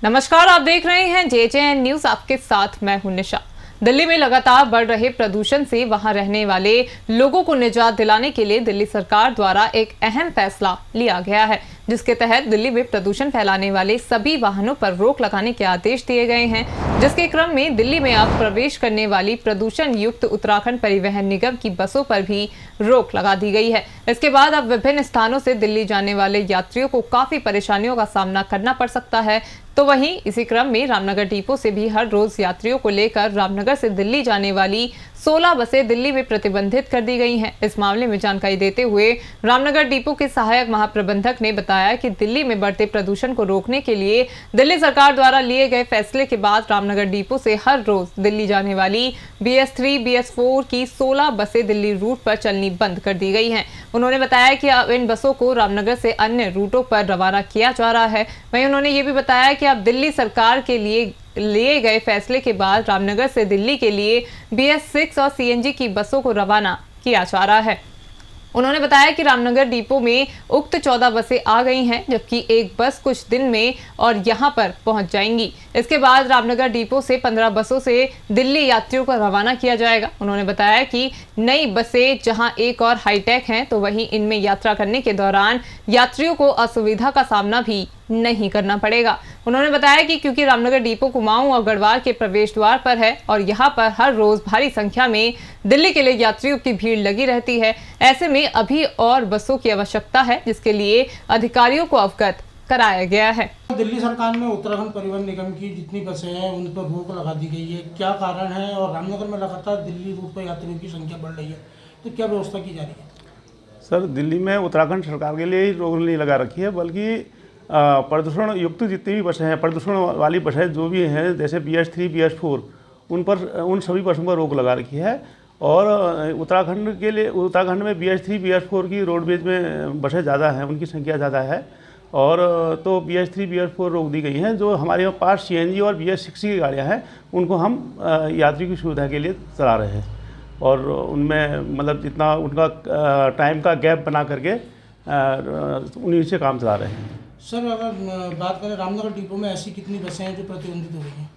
नमस्कार, आप देख रहे हैं JJN न्यूज। आपके साथ मैं हूं निशा। दिल्ली में लगातार बढ़ रहे प्रदूषण से वहां रहने वाले लोगों को निजात दिलाने के लिए दिल्ली सरकार द्वारा एक अहम फैसला लिया गया है, जिसके तहत दिल्ली में प्रदूषण फैलाने वाले सभी वाहनों पर रोक लगाने के आदेश दिए गए हैं। जिसके क्रम में दिल्ली में अब प्रवेश करने वाली प्रदूषण युक्त उत्तराखंड परिवहन निगम की बसों पर भी रोक लगा दी गई है। इसके बाद अब विभिन्न स्थानों से दिल्ली जाने वाले यात्रियों को काफी परेशानियों का सामना करना पड़ सकता है। तो वहीं इसी क्रम में रामनगर डिपो से भी हर रोज यात्रियों को लेकर रामनगर से दिल्ली जाने वाली 16 बसें दिल्ली में प्रतिबंधित कर दी गई हैं। इस मामले में जानकारी देते हुए रामनगर डिपो के सहायक महाप्रबंधक ने बताया कि दिल्ली में बढ़ते प्रदूषण को रोकने के लिए दिल्ली सरकार द्वारा लिए गए फैसले के बाद रामनगर डिपो से हर रोज दिल्ली जाने वाली BS3, BS4 की 16 बसें दिल्ली रूट पर चलनी बंद कर दी गई हैं। उन्होंने बताया कि अब इन बसों को रामनगर से अन्य रूटों पर रवाना किया जा रहा है। वहीं उन्होंने ये भी बताया कि अब दिल्ली सरकार के लिए गए फैसले के बाद रामनगर से दिल्ली के लिए BS6 और CNG की बसों को रवाना किया जा रहा है। उन्होंने बताया कि रामनगर डिपो में उक्त 14 बसें आ गई हैं, जबकि एक बस कुछ दिन में और यहां पर पहुंच जाएंगी। इसके बाद रामनगर डिपो से 15 बसों से दिल्ली यात्रियों को रवाना किया जाएगा। उन्होंने बताया कि नई बसें जहां एक और हाईटेक हैं, तो वहीं इनमें यात्रा करने के दौरान यात्रियों को असुविधा का सामना भी नहीं करना पड़ेगा। उन्होंने बताया कि क्योंकि रामनगर डिपो कुमाऊं और गढ़वाल के प्रवेश द्वार पर है और यहां पर हर रोज भारी संख्या में दिल्ली के लिए यात्रियों की भीड़ लगी रहती है, ऐसे में अभी और बसों की आवश्यकता है, जिसके लिए अधिकारियों को अवगत कराया गया है। दिल्ली सरकार में उत्तराखंड परिवहन निगम की जितनी बसें हैं उन पर रोक लगा दी गई है, क्या कारण है? और रामनगर में लगातार दिल्ली रूट पर यात्रियों की संख्या बढ़ रही है, तो क्या व्यवस्था की जा रही है? सर, दिल्ली में उत्तराखंड सरकार के लिए ही रोक नहीं लगा रखी है, बल्कि प्रदूषण युक्त जितनी भी बसें हैं, प्रदूषण वाली बसें जो भी हैं, जैसे BS3, BS4, उन सभी बसों पर रोक लगा रखी है। और उत्तराखंड में BS3, BS4 की रोडवेज में बसें ज़्यादा हैं, उनकी संख्या ज़्यादा है, और तो BS3, BS4 रोक दी गई हैं। जो हमारे पास CNG और BS6 की गाड़ियाँ हैं, उनको हम यात्री की सुविधा के लिए चला रहे हैं, और उनमें मतलब जितना उनका टाइम का गैप बना करके उन्हीं से काम चला रहे हैं। सर, अगर बात करें रामनगर डिपो में ऐसी कितनी बसें हैं जो प्रतिबंधित हो गई हैं?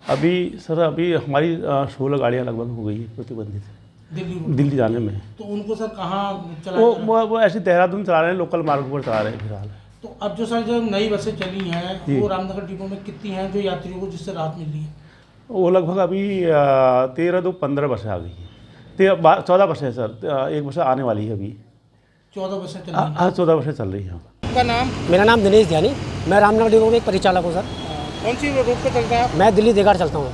अभी हमारी 16 गाड़ियाँ लगभग हो गई है प्रतिबंधित दिल्ली जाने में। तो उनको सर कहाँ चला? वो ऐसे देहरादून चला रहे हैं, लोकल मार्ग पर चला रहे हैं फिलहाल। तो अब जो सर जो नई बसें चली हैं वो रामनगर डिपो में कितनी हैं जो यात्रियों को जिससे राहत मिल रही है? वो लगभग अभी 13-15 बसें आ गई हैं। 14 बसें हैं सर, एक बस आने वाली है अभी। 14 बसें चल रही हैं? हाँ, 14 बसें चल रही हैं। आपका नाम? मेरा नाम दिनेश ध्यानी, मैं रामनगर डिपो में एक परिचालक हूँ सर। कौन सी रूट पे चलता है आप? मैं दिल्ली देगाड़ चलता हूँ।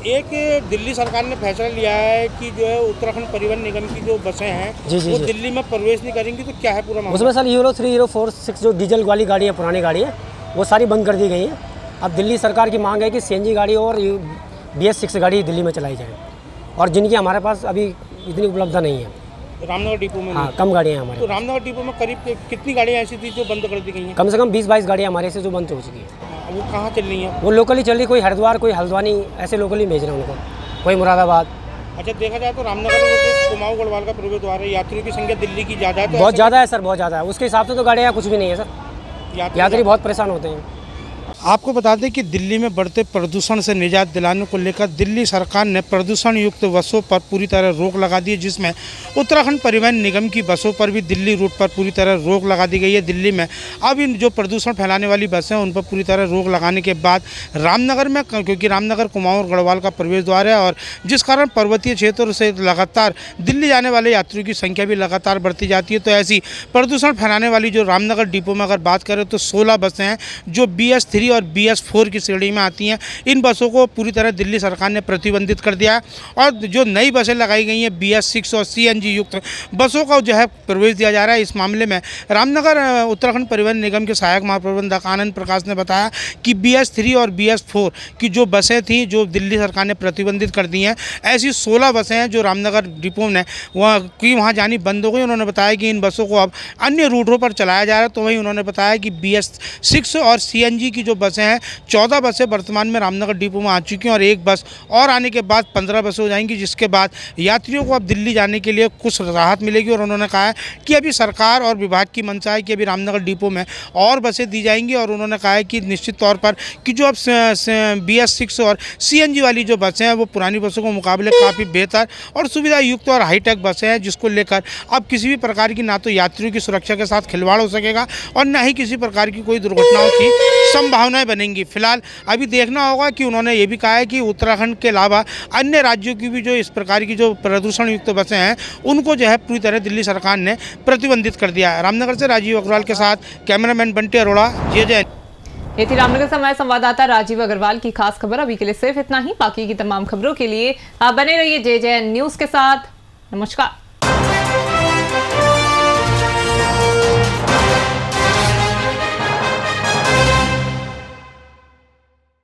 एक दिल्ली सरकार ने फैसला लिया है कि जो है उत्तराखंड परिवहन निगम की जो बसें हैं वो दिल्ली में प्रवेश नहीं करेंगी, तो क्या है पूरा मामला? उसमें सर Euro 3, Euro 4, 6 जो डीजल वाली गाड़ी है, पुरानी गाड़ी है, वो सारी बंद कर दी गई हैं। अब दिल्ली सरकार की मांग है कि CNG गाड़ी और BS6 गाड़ी दिल्ली में चलाई जाए, और जिनकी हमारे पास अभी इतनी उपलब्धता नहीं है रामनगर डिपो में। हाँ, कम गाड़ियाँ हैं हमारे। तो रामनगर डिपो में करीब कितनी गाड़ियाँ ऐसी थी जो बंद कर दी गई हैं? कम से कम 20-22 गाड़ियाँ हमारे से जो बंद हो चुकी हैं। वो कहाँ चल रही हैं? वो लोकली चल रही, कोई हरिद्वार, कोई हल्द्वानी, ऐसे लोकली भेज रहे हैं उनको, कोई मुरादाबाद। अच्छा, देखा जाए तो रामनगर में कुमाऊं गढ़वाल का प्रवेश द्वार है, यात्रियों की संख्या दिल्ली की ज़्यादा है, तो बहुत ज़्यादा है सर, बहुत ज़्यादा है। उसके हिसाब से तो गाड़ियाँ कुछ भी नहीं है सर, यात्री बहुत परेशान होते हैं। आपको बता दें कि दिल्ली में बढ़ते प्रदूषण से निजात दिलाने को लेकर दिल्ली सरकार ने प्रदूषण युक्त बसों पर पूरी तरह रोक लगा दी है, जिसमें उत्तराखंड परिवहन निगम की बसों पर भी दिल्ली रूट पर पूरी तरह रोक लगा दी गई है। दिल्ली में अब इन जो प्रदूषण फैलाने वाली बसें हैं उन पर पूरी तरह रोक लगाने के बाद रामनगर में, क्योंकि रामनगर कुमाऊं और गढ़वाल का प्रवेश द्वार है, और जिस कारण पर्वतीय क्षेत्र से लगातार दिल्ली जाने वाले यात्रियों की संख्या भी लगातार बढ़ती जाती है, तो ऐसी प्रदूषण फैलाने वाली जो रामनगर डिपो में अगर बात करें तो 16 बसें हैं जो BS3 और BS4 की श्रेणी में आती हैं। इन बसों को पूरी तरह दिल्ली सरकार ने प्रतिबंधित कर दिया है, और जो नई बसें लगाई गई हैं BS6 और CNG युक्त बसों का जो है प्रवेश दिया जा रहा है। इस मामले में रामनगर उत्तराखंड परिवहन निगम के सहायक महाप्रबंधक आनंद प्रकाश ने बताया कि BS3 और BS4 की जो बसें थी जो दिल्ली सरकार ने प्रतिबंधित कर दी हैं, ऐसी 16 बसें हैं जो रामनगर डिपो ने वहाँ जानी बंद हो गई। उन्होंने बताया कि इन बसों को अब अन्य रूटों पर चलाया जा रहा है। तो वहीं उन्होंने बताया कि BS6 और CNG की जो बसें हैं, 14 बसें वर्तमान में रामनगर डिपो में आ चुकी हैं और एक बस और आने के बाद 15 बसें हो जाएंगी, जिसके बाद यात्रियों को अब दिल्ली जाने के लिए कुछ राहत मिलेगी। और उन्होंने कहा है कि अभी सरकार और विभाग की मंशा है कि अभी रामनगर डिपो में और बसें दी जाएंगी। और उन्होंने कहा है कि निश्चित तौर पर कि जो अब BS6 और CNG वाली जो बसें हैं वो पुरानी बसों के मुकाबले काफ़ी बेहतर और सुविधा युक्त और हाईटेक बसें हैं, जिसको लेकर अब किसी भी प्रकार की ना तो यात्रियों की सुरक्षा के साथ खिलवाड़ हो सकेगा और ना ही किसी प्रकार की कोई दुर्घटनाओं की संभावनाएं बनेंगी। फिलहाल अभी देखना होगा कि उन्होंने ये भी कहा है कि उत्तराखंड के अलावा अन्य राज्यों की भी जो इस प्रकार की जो प्रदूषण युक्त बसें हैं उनको जो है पूरी तरह दिल्ली सरकार ने प्रतिबंधित कर दिया है। रामनगर से राजीव अग्रवाल के साथ कैमरामैन बंटी अरोड़ा, JJ। ये थी रामनगर से हमारे संवाददाता राजीव अग्रवाल की खास खबर। अभी के लिए सिर्फ इतना ही। बाकी की तमाम खबरों के लिए आप बने रहिए JJ न्यूज़ के साथ। नमस्कार।